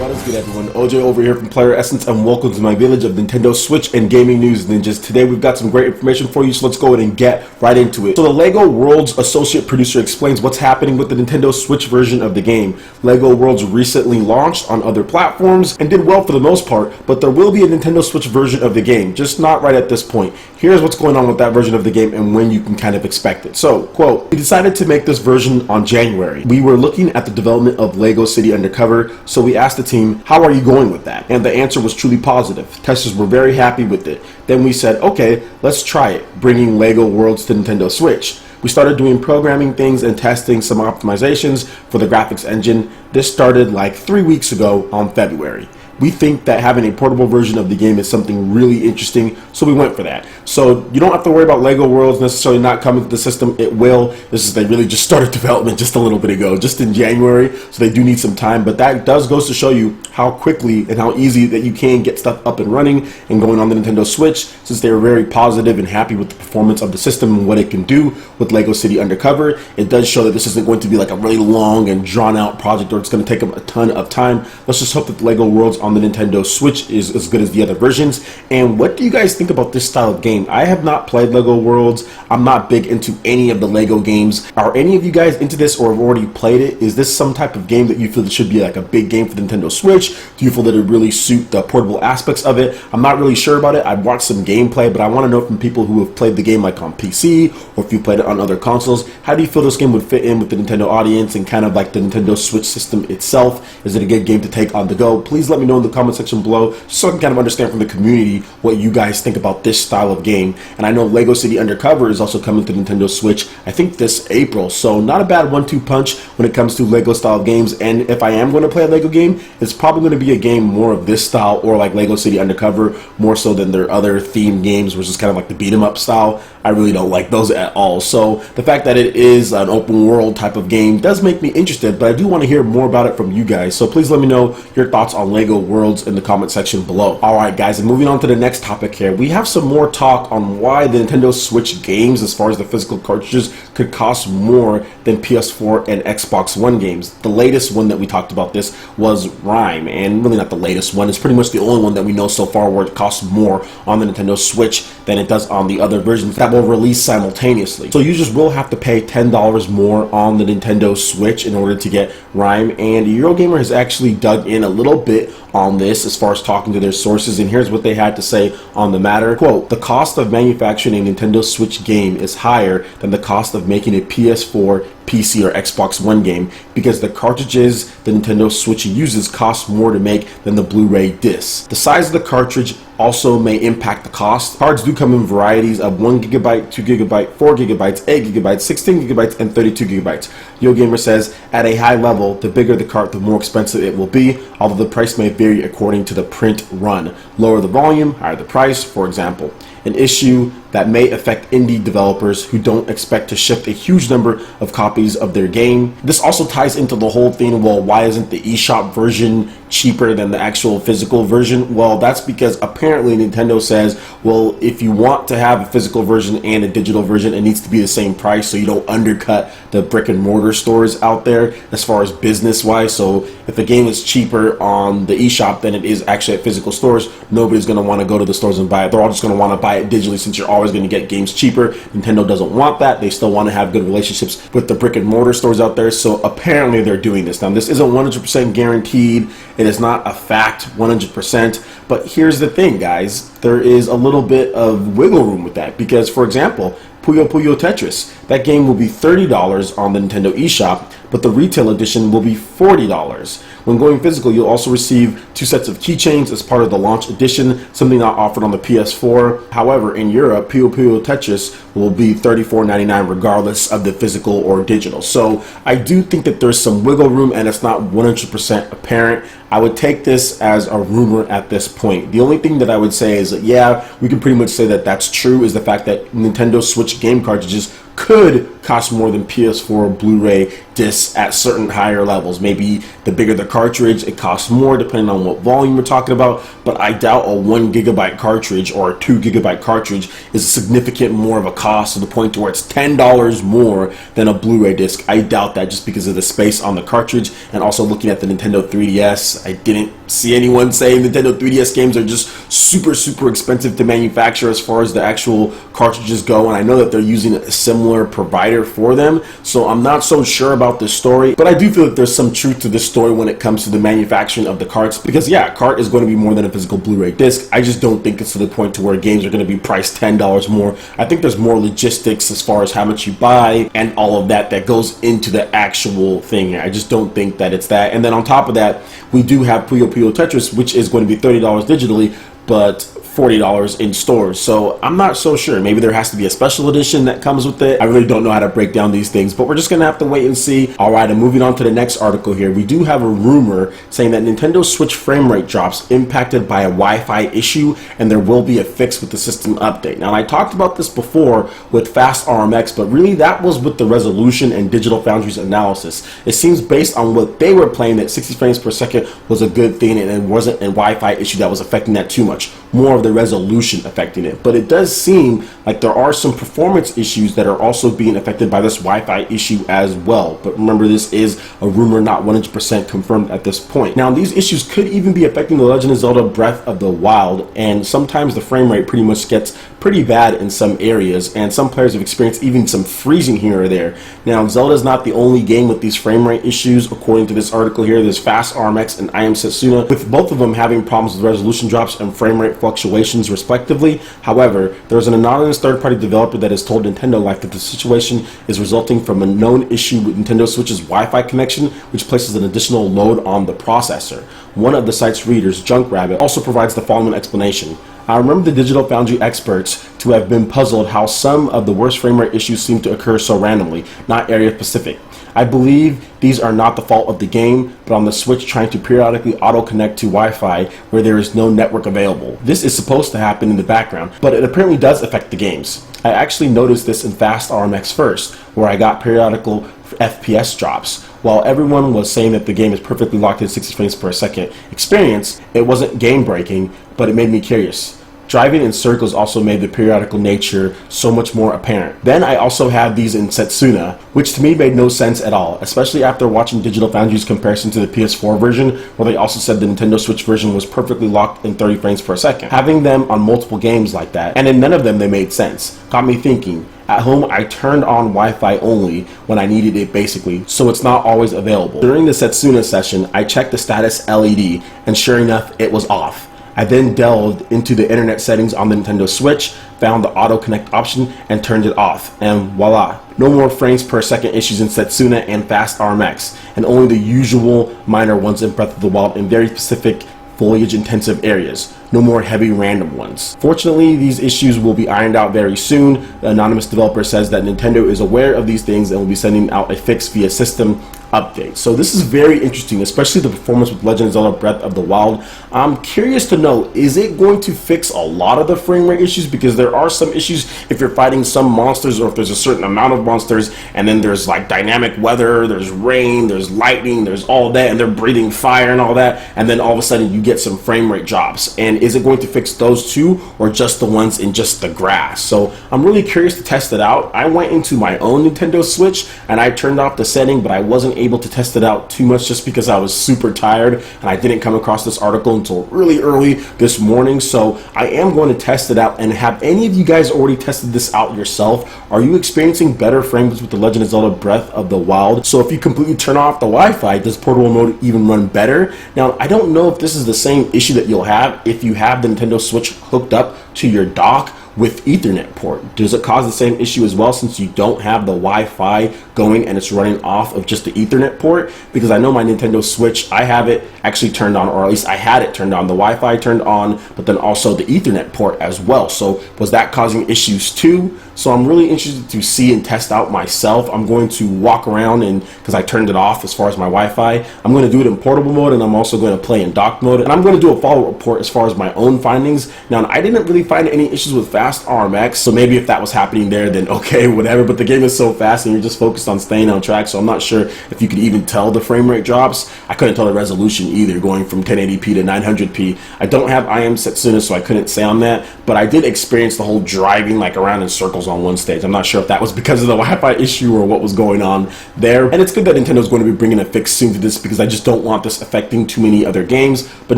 What is good, everyone? OJ over here from PlayerEssence, and welcome to my village of Nintendo Switch and gaming news ninjas. Today we've got some great information for you, so let's go ahead and get right into it. So the LEGO Worlds associate producer explains what's happening with the Nintendo Switch version of the game. LEGO Worlds recently launched on other platforms and did well for the most part, but there will be a Nintendo Switch version of the game, just not right at this point. Here's what's going on with that version of the game and when you can kind of expect it. So, quote, "We decided to make this version on January. We were looking at the development of LEGO City Undercover, so we asked the team, how are you going with that? And the answer was truly positive. Testers were very happy with it. Then we said, okay, let's try it, bringing LEGO Worlds to Nintendo Switch. We started doing programming things and testing some optimizations for the graphics engine. This started like 3 weeks ago on February. We think that having a portable version of the game is something really interesting, so we went for that. So you don't have to worry about LEGO Worlds necessarily not coming to the system. It will. They really just started development just a little bit ago, just in January, so they do need some time. But that goes to show you how quickly and how easy that you can get stuff up and running and going on the Nintendo Switch, since they were very positive and happy with the performance of the system and what it can do with LEGO City Undercover. It does show that this isn't going to be like a really long and drawn out project, or it's going to take them a ton of time. Let's just hope that the LEGO Worlds on the Nintendo Switch is as good as the other versions. And what do you guys think about this style of game? I have not played LEGO Worlds. I'm not big into any of the LEGO games. Are any of you guys into this or have already played it? Is this some type of game that you feel that should be like a big game for the Nintendo Switch? Do you feel that it really suit the portable aspects of it? I'm not really sure about it. I've watched some gameplay, but I want to know from people who have played the game like on PC or if you played it on other consoles, how do you feel this game would fit in with the Nintendo audience and kind of like the Nintendo Switch system itself? Is it a good game to take on the go? Please let me know in the comment section below so I can kind of understand from the community what you guys think about this style of game. And I know LEGO City Undercover is also coming to Nintendo Switch, I think this April, so not a bad 1-2 punch when it comes to LEGO style games. And if I am going to play a LEGO game, it's probably going to be a game more of this style, or like LEGO City Undercover, more so than their other themed games, which is kind of like the beat 'em up style. I really don't like those at all. So the fact that it is an open world type of game does make me interested, but I do want to hear more about it from you guys. So please let me know your thoughts on LEGO Worlds in the comment section below. Alright guys, and moving on to the next topic here, we have some more talk on why the Nintendo Switch games, as far as the physical cartridges, could cost more than PS4 and Xbox One games. The latest one that we talked about this was Rhyme, and really not the latest one, it's pretty much the only one that we know so far where it costs more on the Nintendo Switch than it does on the other versions that will release simultaneously. So users will have to pay $10 more on the Nintendo Switch in order to get Rhyme, and Eurogamer has actually dug in a little bit on this as far as talking to their sources, and here's what they had to say on the matter. Quote, "The cost of manufacturing a Nintendo Switch game is higher than the cost of making a PS4, PC, or Xbox One game because the cartridges the Nintendo Switch uses cost more to make than the Blu-ray disc. The size of the cartridge also may impact the cost. Cards do come in varieties of 1 GB, 2 GB, 4 GB, 8 GB, 16 GB, and 32 GB. Eurogamer says, at a high level, the bigger the cart, the more expensive it will be, although the price may vary according to the print run. Lower the volume, higher the price, for example. An issue that may affect indie developers who don't expect to ship a huge number of copies of their game." This also ties into the whole thing, well, why isn't the eShop version cheaper than the actual physical version? Well, that's because apparently Nintendo says, well, if you want to have a physical version and a digital version, it needs to be the same price so you don't undercut the brick and mortar stores out there as far as business wise. So if a game is cheaper on the eShop than it is actually at physical stores, nobody's going to want to go to the stores and buy it. They're all just going to want to buy it digitally, since you're always going to get games cheaper. Nintendo doesn't want that. They still want to have good relationships with the brick and mortar stores out there. So apparently they're doing this. Now, this isn't 100% guaranteed. It is not a fact 100%. But here's the thing, guys. There is a little bit of wiggle room with that, because, for example, Puyo Puyo Tetris, that game will be $30 on the Nintendo eShop, but the retail edition will be $40. When going physical, you'll also receive 2 sets of keychains as part of the launch edition, something not offered on the PS4. However, in Europe, Puyo Puyo Tetris will be $34.99 regardless of the physical or digital. So I do think that there's some wiggle room, and it's not 100% apparent. I would take this as a rumor at this point. The only thing that I would say is that, yeah, we can pretty much say that that's true, is the fact that Nintendo Switch game cartridges could cost more than PS4 Blu-ray discs at certain higher levels. Maybe the bigger the cartridge, it costs more depending on what volume we're talking about, but I doubt a 1 gigabyte cartridge or a 2 gigabyte cartridge is significant more of a cost to the point to where it's $10 more than a Blu-ray disc. I doubt that, just because of the space on the cartridge. And also looking at the Nintendo 3DS, I didn't see anyone saying Nintendo 3DS games are just super expensive to manufacture as far as the actual cartridges go, and I know that they're using a similar provider for them, so I'm not so sure about this story, but I do feel that there's some truth to this story when it comes to the manufacturing of the carts, because yeah, a cart is going to be more than a physical Blu-ray disc. I just don't think it's to the point to where games are going to be priced $10 more. I think there's more logistics as far as how much you buy and all of that goes into the actual thing. I just don't think that it's that. And then on top of that, we do have Puyo Puyo Tetris, which is going to be $30 digitally, but $40 in stores. So I'm not so sure. Maybe there has to be a special edition that comes with it. I really don't know how to break down these things, but we're just gonna have to wait and see. All right, and moving on to the next article here, we do have a rumor saying that Nintendo Switch frame rate drops impacted by a Wi-Fi issue, and there will be a fix with the system update. Now, I talked about this before with Fast RMX, but really that was with the resolution and Digital Foundry's analysis. It seems based on what they were playing that 60 frames per second was a good thing, and it wasn't a Wi-Fi issue that was affecting that too much. More of the resolution affecting it, but it does seem like there are some performance issues that are also being affected by this Wi-Fi issue as well. But remember, this is a rumor, not 100% confirmed at this point. Now, these issues could even be affecting The Legend of Zelda Breath of the Wild, and sometimes the frame rate pretty much gets pretty bad in some areas, and some players have experienced even some freezing here or there. Now, Zelda is not the only game with these frame rate issues. According to this article here, there's Fast RMX and I Am Setsuna, with both of them having problems with resolution drops and frame rate fluctuations respectively. However, there's an anonymous third-party developer that has told Nintendo Life that the situation is resulting from a known issue with Nintendo Switch's Wi-Fi connection, which places an additional load on the processor. One of the site's readers, Junkrabbit, also provides the following explanation. I remember the Digital Foundry experts to have been puzzled how some of the worst frame rate issues seem to occur so randomly, not area specific. I believe these are not the fault of the game, but on the Switch trying to periodically auto-connect to Wi-Fi where there is no network available. This is supposed to happen in the background, but it apparently does affect the games. I actually noticed this in Fast RMX first, where I got periodical FPS drops. While everyone was saying that the game is perfectly locked in 60 frames per second experience, it wasn't game breaking, but it made me curious. Driving in circles also made the periodical nature so much more apparent. Then I also had these in Setsuna, which to me made no sense at all, especially after watching Digital Foundry's comparison to the PS4 version, where they also said the Nintendo Switch version was perfectly locked in 30 frames per second. Having them on multiple games like that, and in none of them they made sense, got me thinking. At home, I turned on Wi-Fi only when I needed it basically, so it's not always available. During the Setsuna session, I checked the status LED, and sure enough, it was off. I then delved into the internet settings on the Nintendo Switch, found the auto connect option, and turned it off, and voila. No more frames per second issues in Setsuna and Fast RMX, and only the usual minor ones in Breath of the Wild in very specific foliage intensive areas. No more heavy random ones. Fortunately, these issues will be ironed out very soon. The anonymous developer says that Nintendo is aware of these things and will be sending out a fix via system update. So this is very interesting, especially the performance with Legend of Zelda Breath of the Wild. I'm curious to know, is it going to fix a lot of the frame rate issues? Because there are some issues if you're fighting some monsters, or if there's a certain amount of monsters, and then there's like dynamic weather, there's rain, there's lightning, there's all that, and they're breathing fire and all that, and then all of a sudden you get some frame rate drops. And is it going to fix those too, or just the ones in just the grass? So I'm really curious to test it out. I went into my own Nintendo Switch and I turned off the setting, but I wasn't able to test it out too much just because I was super tired and I didn't come across this article until really early this morning. So I am going to test it out. And have any of you guys already tested this out yourself? Are you experiencing better frames with the Legend of Zelda Breath of the Wild? So if you completely turn off the Wi-Fi, does portable mode even run better? Now, I don't know if this is the same issue that you'll have if you have the Nintendo Switch hooked up to your dock with Ethernet port. Does it cause the same issue as well, since you don't have the Wi-Fi going and it's running off of just the Ethernet port, because I know my Nintendo Switch, I have it actually turned on, or at least I had it turned on, the Wi-Fi turned on, but then also the Ethernet port as well. So was that causing issues too? So I'm really interested to see and test out myself. I'm going to walk around, and because I turned it off as far as my Wi-Fi, I'm going to do it in portable mode, and I'm also going to play in dock mode, and I'm going to do a follow-up report as far as my own findings. Now, I didn't really find any issues with fast RMX, so maybe if that was happening there, then okay, whatever, but the game is so fast and you're just focused on staying on track, so I'm not sure if you could even tell the frame rate drops. I couldn't tell the resolution either, going from 1080p to 900p. I don't have IM set sooner, so I couldn't say on that, but I did experience the whole driving like around in circles on one stage. I'm not sure if that was because of the Wi-Fi issue or what was going on there. And it's good that Nintendo's going to be bringing a fix soon to this, because I just don't want this affecting too many other games, but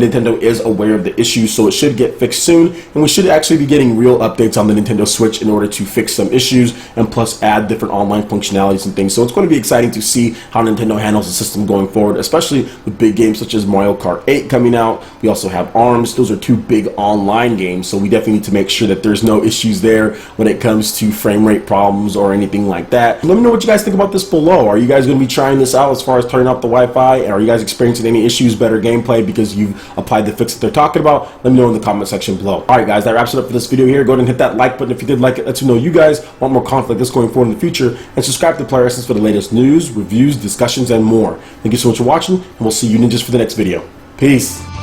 Nintendo is aware of the issue, so it should get fixed soon, and we should actually be getting real updates on the Nintendo Switch in order to fix some issues and plus add different online functionalities and things. So it's going to be exciting to see how Nintendo handles the system going forward, especially with big games such as Mario Kart 8 coming out. We also have ARMS. Those are two big online games, so we definitely need to make sure that there's no issues there when it comes to frame rate problems or anything like that. Let me know what you guys think about this below. Are you guys going to be trying this out as far as turning off the Wi-Fi? And are you guys experiencing any issues, better gameplay because you've applied the fix that they're talking about? Let me know in the comment section below. Alright guys, that wraps it up for this video here. Go ahead and hit that like button if you did like it. Let me know you guys want more content like this going forward in the future, and subscribe to PlayerEssence for the latest news, reviews, discussions, and more. Thank you so much for watching, and we'll see you ninjas for the next video. Peace.